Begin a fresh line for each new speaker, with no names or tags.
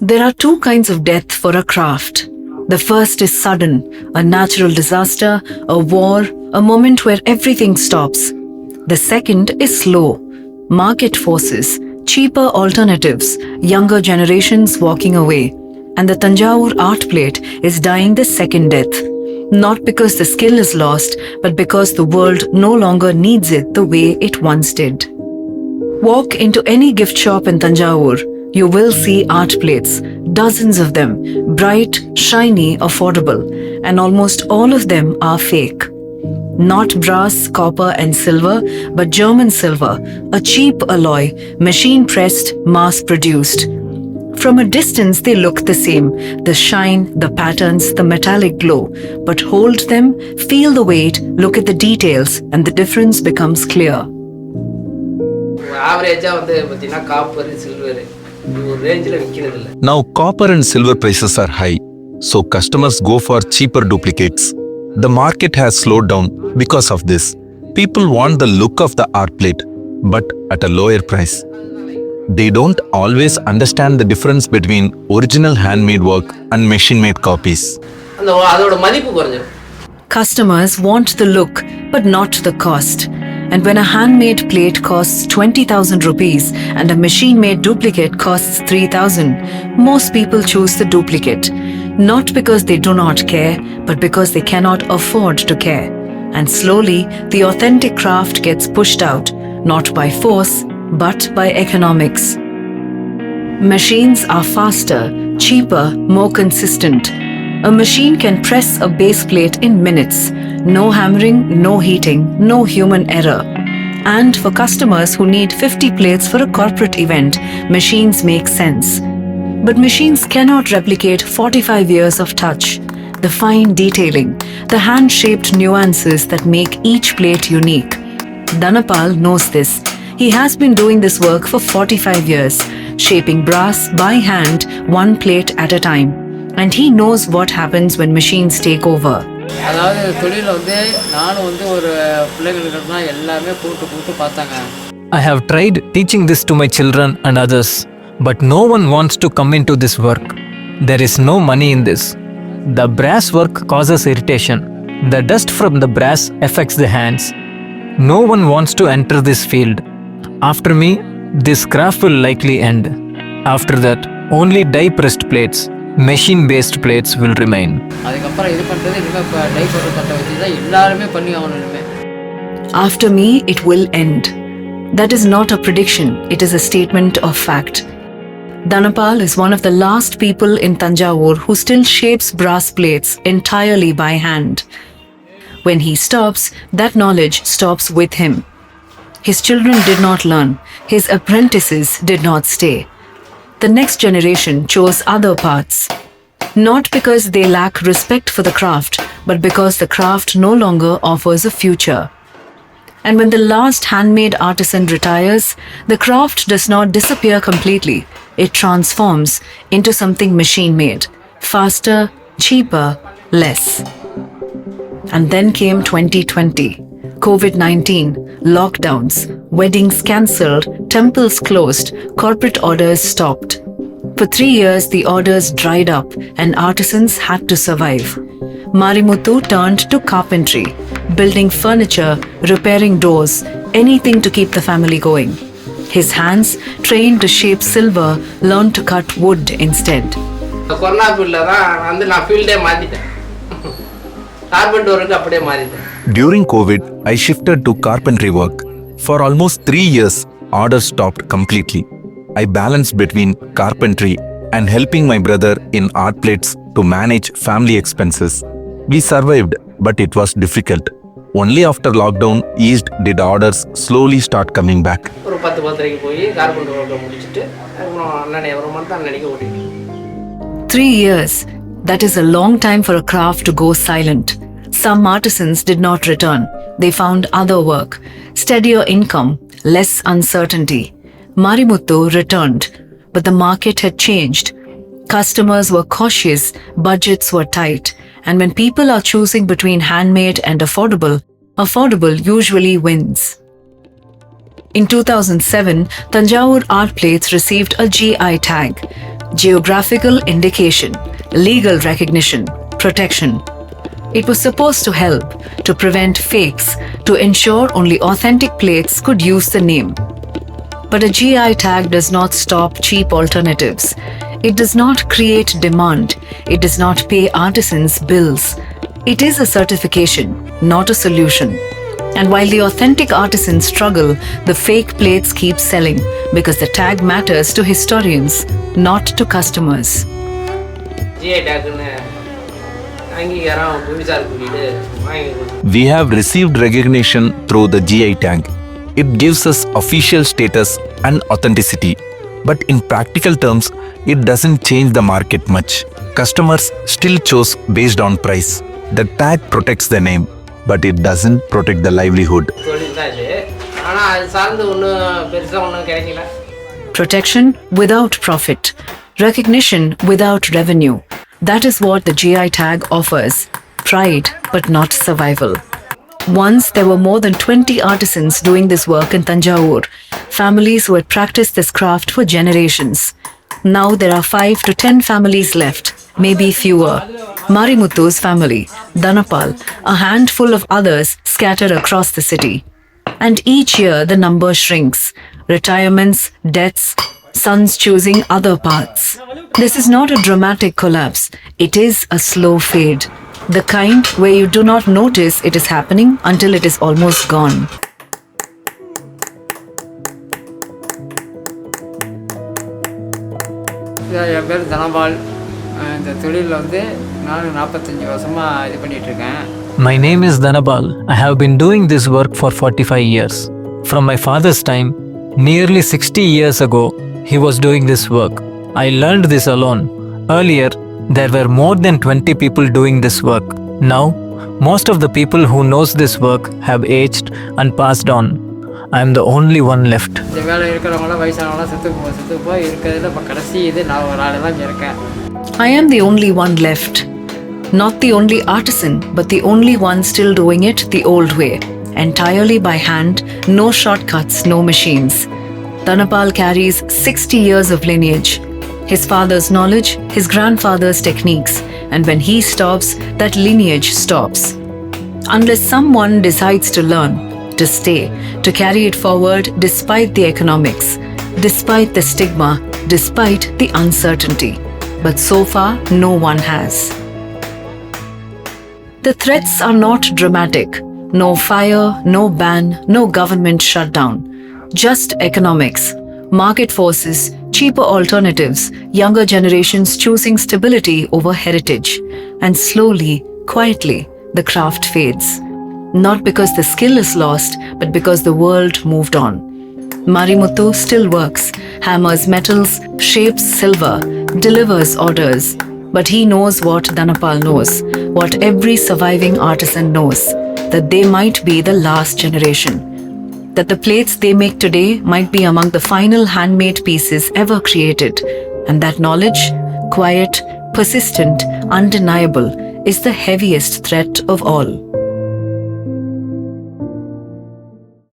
There are two kinds of death for a craft. The first is sudden, a natural disaster, a war, a moment where everything stops. The second is slow, market forces, cheaper alternatives, younger generations walking away. And the Thanjavur Art Plate is dying the second death. Not because the skill is lost, but because the world no longer needs it the way it once did. Walk into any gift shop in Thanjavur. You will see art plates, dozens of them, bright, shiny, affordable, and almost all of them are fake. Not brass, copper and silver, but German silver, a cheap alloy, machine-pressed, mass-produced. From a distance they look the same, the shine, the patterns, the metallic glow, but hold them, feel the weight, look at the details, and the difference becomes clear.
Now copper and silver prices are high, so customers go for cheaper duplicates. The market has slowed down because of this. People want the look of the art plate, but at a lower price. They don't always understand the difference between original handmade work and machine-made copies.
Customers want the look, but not the cost. And when a handmade plate costs 20,000 rupees and a machine-made duplicate costs 3,000, most people choose the duplicate. Not because they do not care, but because they cannot afford to care. And slowly, the authentic craft gets pushed out, not by force, but by economics. Machines are faster, cheaper, more consistent. A machine can press a base plate in minutes. No hammering, no heating, no human error. And for customers who need 50 plates for a corporate event, machines make sense. But machines cannot replicate 45 years of touch, the fine detailing, the hand-shaped nuances that make each plate unique. Dhanapal knows this. He has been doing this work for 45 years, shaping brass by hand, one plate at a time. And he knows what happens when machines take over.
I have tried teaching this to my children and others, but no one wants to come into this work. There is no money in this. The brass work causes irritation. The dust from the brass affects the hands. No one wants to enter this field. After me, this craft will likely end. After that, only die-pressed plates, machine-based plates will remain.
After me, it will end. That is not a prediction, it is a statement of fact. Dhanapal is one of the last people in Thanjavur who still shapes brass plates entirely by hand. When he stops, that knowledge stops with him. His children did not learn, his apprentices did not stay. The next generation chose other paths. Not because they lack respect for the craft, but because the craft no longer offers a future. And when the last handmade artisan retires, the craft does not disappear completely. It transforms into something machine-made, faster, cheaper, less. And then came 2020. COVID-19, lockdowns, weddings cancelled, temples closed, corporate orders stopped. For 3 years, the orders dried up and artisans had to survive. Marimuthu turned to carpentry, building furniture, repairing doors, anything to keep the family going. His hands, trained to shape silver, learned to cut wood instead.
During COVID, I shifted to carpentry work. For almost 3 years, orders stopped completely. I balanced between carpentry and helping my brother in art plates to manage family expenses. We survived, but it was difficult. Only after lockdown eased did orders slowly start coming back.
3 years. That is a long time for a craft to go silent. Some artisans did not return. They found other work, steadier income, less uncertainty. Marimuthu returned, but the market had changed. Customers were cautious, budgets were tight, and when people are choosing between handmade and affordable, affordable usually wins. In 2007, Thanjavur Art Plates received a GI tag. geographical indication, legal recognition, protection. It was supposed to help, to prevent fakes, to ensure only authentic plates could use the name. But a GI tag does not stop cheap alternatives. It does not create demand. It does not pay artisans bills. It is a certification, not a solution. And while the authentic artisans struggle, the fake plates keep selling because the tag matters to historians, not to customers.
We have received recognition through the GI tag. It gives us official status and authenticity. But in practical terms, it doesn't change the market much. Customers still choose based on price. The tag protects the name, but it doesn't protect the livelihood.
Protection without profit. Recognition without revenue. That is what the GI tag offers. Pride, but not survival. Once there were more than 20 artisans doing this work in Thanjavur, families who had practiced this craft for generations. Now there are 5 to 10 families left, maybe fewer. Marimuthu's family, Dhanapal, a handful of others scattered across the city. And each year the number shrinks. Retirements, deaths, sons choosing other paths. This is not a dramatic collapse. It is a slow fade. The kind where you do not notice it is happening until it is almost gone.
என் பேர் தனபால். இந்த தொழிலில் நான் 45 வருஷமாக இது பண்ணிகிட்ருக்கேன்.
My name is Dhanapal. I have been doing this work for 45 years. From my father's time, nearly 60 years ago, he was doing this work. I learned this alone. Earlier, there were more than 20 people doing this work. Now, most of the people who knows this work have aged and passed on. I am the only one left.
இந்த வேலை இருக்கிறவங்களாம் வயசானவங்களாம் செத்து போய் இருக்கிறதுல இப்போ கடைசி இது நான் ஒரு ஆள் தான் இருக்கேன்.
I am the only one left. Not the only artisan, but the only one still doing it the old way. Entirely by hand, no shortcuts, no machines. Dhanapal carries 60 years of lineage. His father's knowledge, his grandfather's techniques, and when he stops, that lineage stops. Unless someone decides to learn, to stay, to carry it forward despite the economics, despite the stigma, despite the uncertainty. But so far, no one has. The threats are not dramatic. No fire, no ban, no government shutdown. Just economics, market forces, cheaper alternatives, younger generations choosing stability over heritage. And slowly, quietly, the craft fades. Not because the skill is lost, but because the world moved on. Marimuthu still works, hammers metals, shapes silver, delivers orders. But he knows what Dhanapal knows, what every surviving artisan knows, that they might be the last generation. That the plates they make today might be among the final handmade pieces ever created. And that knowledge, quiet, persistent, undeniable, is the heaviest threat of all.